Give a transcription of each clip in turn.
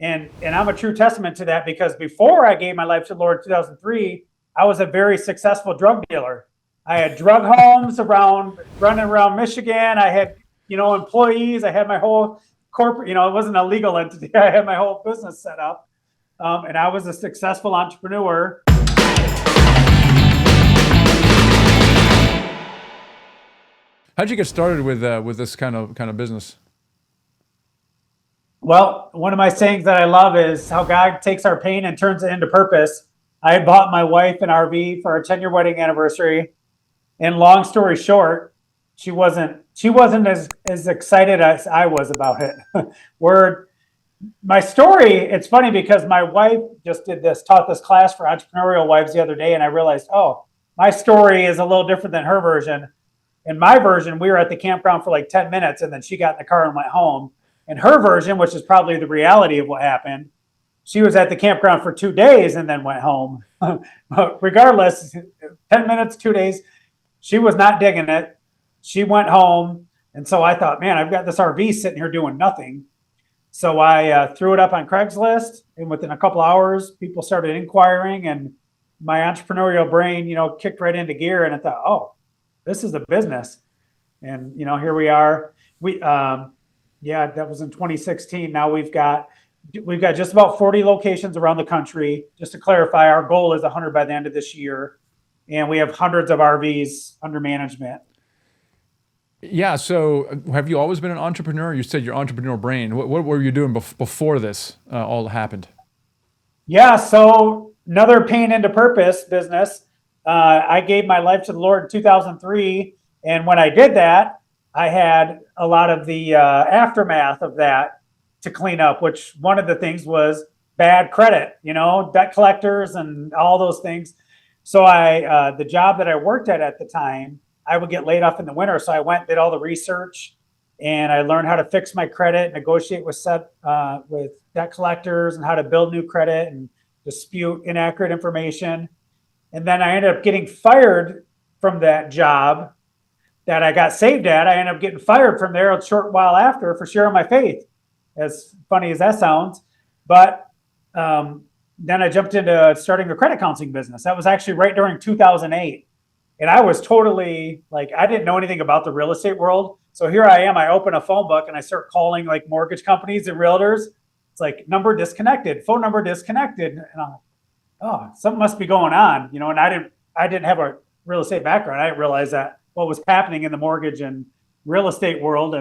And I'm a true testament to that, because before I gave my life to the Lord in 2003, I was a very successful drug dealer. I had drug homes running around Michigan. I had, employees. I had my whole corporate, it wasn't a legal entity. I had my whole business set up. And I was a successful entrepreneur. How'd you get started with this kind of business? Well, one of my sayings that I love is how God takes our pain and turns it into purpose. I had bought my wife an RV for our 10-year wedding anniversary. And long story short, she wasn't as excited as I was about it. My story, it's funny because my wife just taught this class for entrepreneurial wives the other day, and I realized, oh, my story is a little different than her version. In my version, we were at the campground for like 10 minutes, and then she got in the car and went home. In her version, which is probably the reality of what happened, she was at the campground for 2 days and then went home. But regardless, 10 minutes, 2 days, she was not digging it. She went home. And so I thought, man, I've got this RV sitting here doing nothing. So I threw it up on Craigslist, and within a couple hours, people started inquiring, and my entrepreneurial brain, kicked right into gear. And I thought, oh, this is a business. And, here we are. That was in 2016. Now we've got just about 40 locations around the country. Just to clarify, our goal is 100 by the end of this year. And we have hundreds of RVs under management. Yeah. So have you always been an entrepreneur? You said your entrepreneurial brain. What were you doing before this all happened? Yeah. So another pain into purpose business. I gave my life to the Lord in 2003. And when I did that, I had a lot of the aftermath of that to clean up, which one of the things was bad credit, debt collectors and all those things. So the job that I worked at the time, I would get laid off in the winter. So I went, did all the research, and I learned how to fix my credit, negotiate with debt collectors, and how to build new credit and dispute inaccurate information. And then I ended up getting fired from that job that I got saved at. I ended up getting fired from there a short while after for sharing my faith, as funny as that sounds. But then I jumped into starting a credit counseling business. That was actually right during 2008. And I was totally I didn't know anything about the real estate world. So here I am, I open a phone book and I start calling mortgage companies and realtors. It's like, number disconnected, phone number disconnected. And I'm like, oh, something must be going on, and I didn't have a real estate background. I didn't realize that what was happening in the mortgage and real estate world,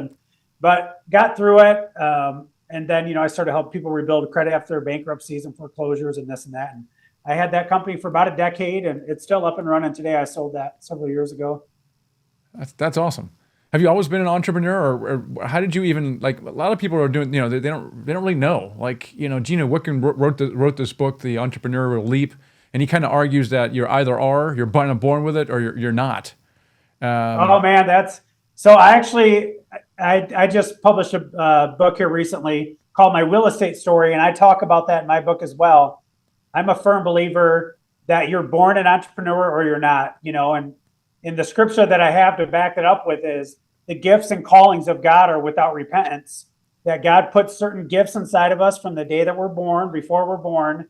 but got through it. And then, I started helping people rebuild credit after their bankruptcies and foreclosures and this and that. And I had that company for about a decade, and it's still up and running today. I sold that several years ago. That's awesome. Have you always been an entrepreneur, or how did you even, a lot of people are doing, they don't really know. Gino Wickman wrote this book, The Entrepreneurial Leap, and he kind of argues that you're either are, you're born with it, or you're not. Oh man, so I just published a book here recently called My Real Estate Story, and I talk about that in my book as well. I'm a firm believer that you're born an entrepreneur or you're not, and in the scripture that I have to back it up with is the gifts and callings of God are without repentance, that God puts certain gifts inside of us from the day that we're born, before we're born.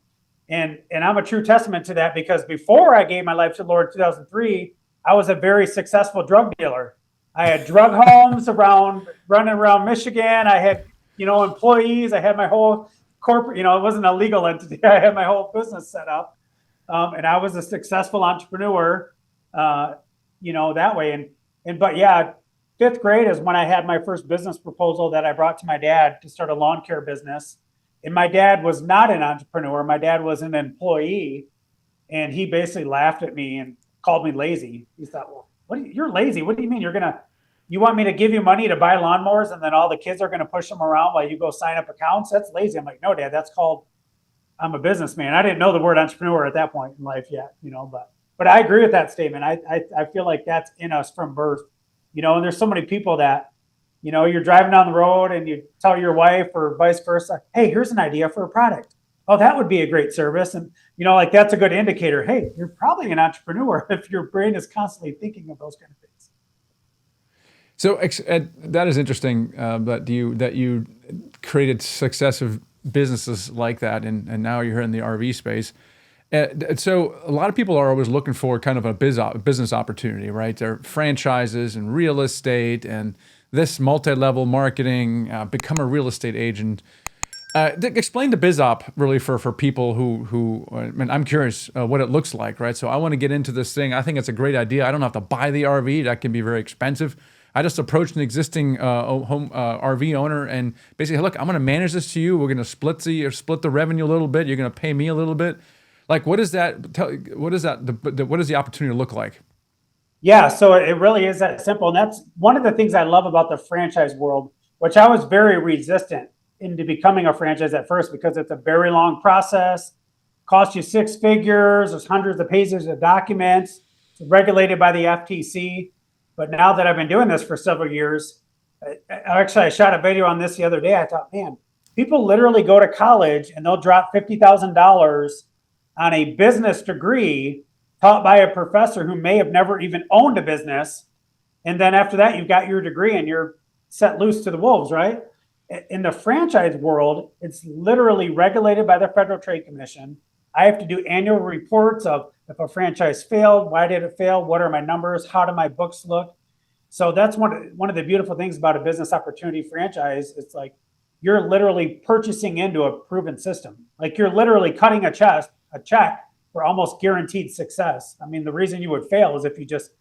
And I'm a true testament to that, because before I gave my life to the Lord in 2003, I was a very successful drug dealer. I had drug homes running around Michigan. I had, employees. I had my whole corporate, it wasn't a legal entity. I had my whole business set up. And I was a successful entrepreneur, that way. But yeah, 5th grade is when I had my first business proposal that I brought to my dad to start a lawn care business. And my dad was not an entrepreneur. My dad was an employee. And he basically laughed at me and called me lazy. He thought, well, you're lazy. What do you mean you want me to give you money to buy lawnmowers and then all the kids are going to push them around while you go sign up accounts? That's lazy. I'm like, no, Dad, that's called, I'm a businessman. I didn't know the word entrepreneur at that point in life yet, but I agree with that statement. I feel like that's in us from birth, and there's so many people that, you're driving down the road and you tell your wife or vice versa, hey, here's an idea for a product. Oh, that would be a great service. And, that's a good indicator. Hey, you're probably an entrepreneur if your brain is constantly thinking of those kind of things. So that is interesting that you created successive businesses like that, and now you're in the RV space. So a lot of people are always looking for kind of a business opportunity, right? They're franchises and real estate and this multi-level marketing, become a real estate agent. Explain the biz op really for people who I mean, I'm curious what it looks like, right? So I want to get into this thing. I think it's a great idea. I don't have to buy the RV. That can be very expensive. I just approached an existing home RV owner and basically, look, I'm going to manage this to you. We're going to split the revenue a little bit. You're going to pay me a little bit. Like, what is that? What does the opportunity look like? Yeah, so it really is that simple. And that's one of the things I love about the franchise world, which I was very resistant into becoming a franchise at first because it's a very long process, costs you six figures, there's hundreds of pages of documents, it's regulated by the FTC. But now that I've been doing this for several years, I shot a video on this the other day. I thought, man, people literally go to college and they'll drop $50,000 on a business degree taught by a professor who may have never even owned a business. And then after that, you've got your degree and you're set loose to the wolves, right? In the franchise world, it's literally regulated by the Federal Trade Commission. I have to do annual reports of if a franchise failed, why did it fail? What are my numbers? How do my books look? So that's one of the beautiful things about a business opportunity franchise. It's like you're literally purchasing into a proven system. Like you're literally cutting a check for almost guaranteed success. I mean, the reason you would fail is if you just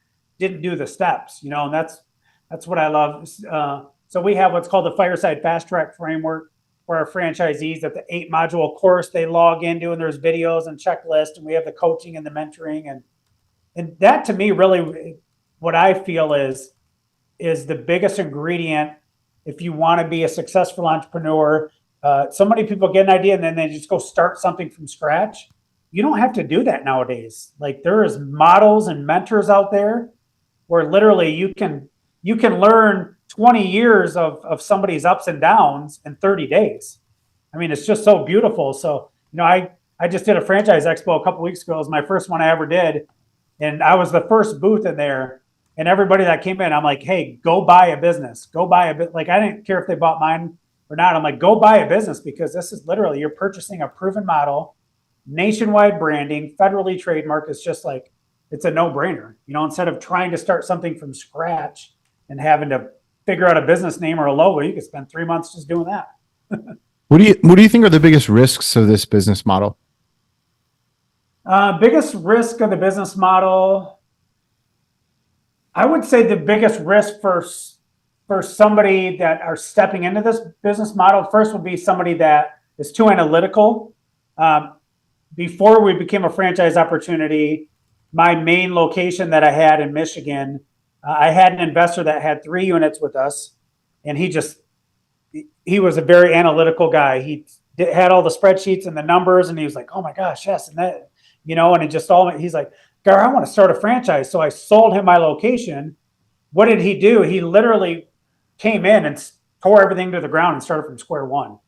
didn't do the steps, and that's what I love. So we have what's called the Fireside Fast Track Framework for our franchisees. At the 8-module course they log into, and there's videos and checklists, and we have the coaching and the mentoring, and that to me really, what I feel is the biggest ingredient if you want to be a successful entrepreneur. So many people get an idea and then they just go start something from scratch. You don't have to do that nowadays. Like there is models and mentors out there where literally you can learn 20 years of somebody's ups and downs in 30 days. I mean, it's just so beautiful. So, I just did a franchise expo a couple weeks ago. It was my first one I ever did. And I was the first booth in there. And everybody that came in, I'm like, hey, go buy a business. Go buy a bit. Like, I didn't care if they bought mine or not. I'm like, go buy a business because this is literally, you're purchasing a proven model, nationwide branding, federally trademarked. It's just like, it's a no-brainer. Instead of trying to start something from scratch and having to figure out a business name or a logo, you could spend 3 months just doing that. What do you think are the biggest risks of this business model? Biggest risk of the business model, I would say the biggest risk for somebody that are stepping into this business model first would be somebody that is too analytical. Before we became a franchise opportunity, my main location that I had in Michigan, I had an investor that had 3 units with us, and he was a very analytical guy. He had all the spreadsheets and the numbers, and he was like, oh my gosh, yes. And that, and it just he's like, Garr, I want to start a franchise. So I sold him my location. What did he do? He literally came in and tore everything to the ground and started from square one.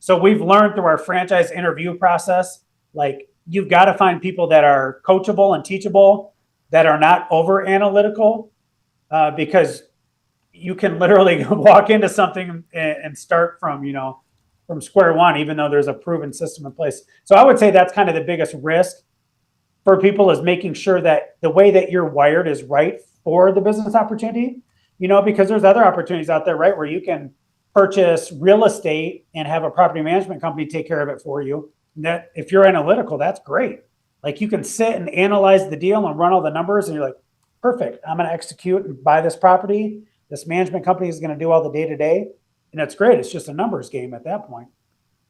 So we've learned through our franchise interview process, like you've got to find people that are coachable and teachable, that are not over analytical, because you can literally walk into something and start from square one, even though there's a proven system in place. So I would say that's kind of the biggest risk for people, is making sure that the way that you're wired is right for the business opportunity, because there's other opportunities out there, right, where you can purchase real estate and have a property management company take care of it for you. And that if you're analytical, that's great. Like you can sit and analyze the deal and run all the numbers and you're like, perfect, I'm going to execute and buy this property. This management company is going to do all the day-to-day. And it's great. It's just a numbers game at that point.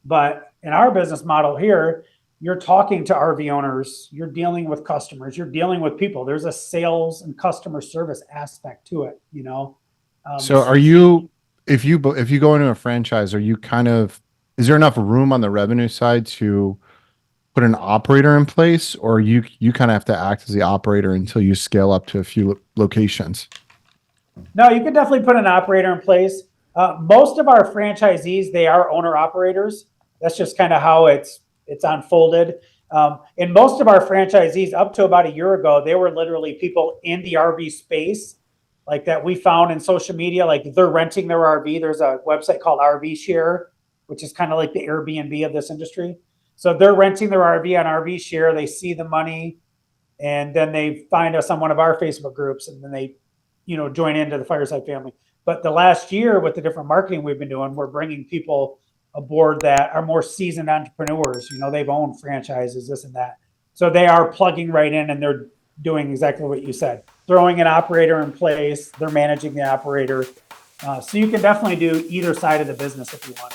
But in our business model here, you're talking to RV owners, you're dealing with customers, you're dealing with people. There's a sales and customer service aspect to it, So are you, if you go into a franchise, is there enough room on the revenue side to put an operator in place, or you kind of have to act as the operator until you scale up to a few locations? No, you could definitely put an operator in place. Most of our franchisees, they are owner operators. That's just kind of how it's unfolded. And most of our franchisees, up to about a year ago, they were literally people in the RV space, like that we found in social media, like they're renting their RV. There's a website called RV Share which is kind of like the Airbnb of this industry. So they're renting their RV on RV Share. They see the money, and then they find us on one of our Facebook groups, and then they, join into the Fireside family. But the last year, with the different marketing we've been doing, we're bringing people aboard that are more seasoned entrepreneurs. They've owned franchises, this and that. So they are plugging right in, and they're doing exactly what you said, throwing an operator in place. They're managing the operator. So you can definitely do either side of the business if you want.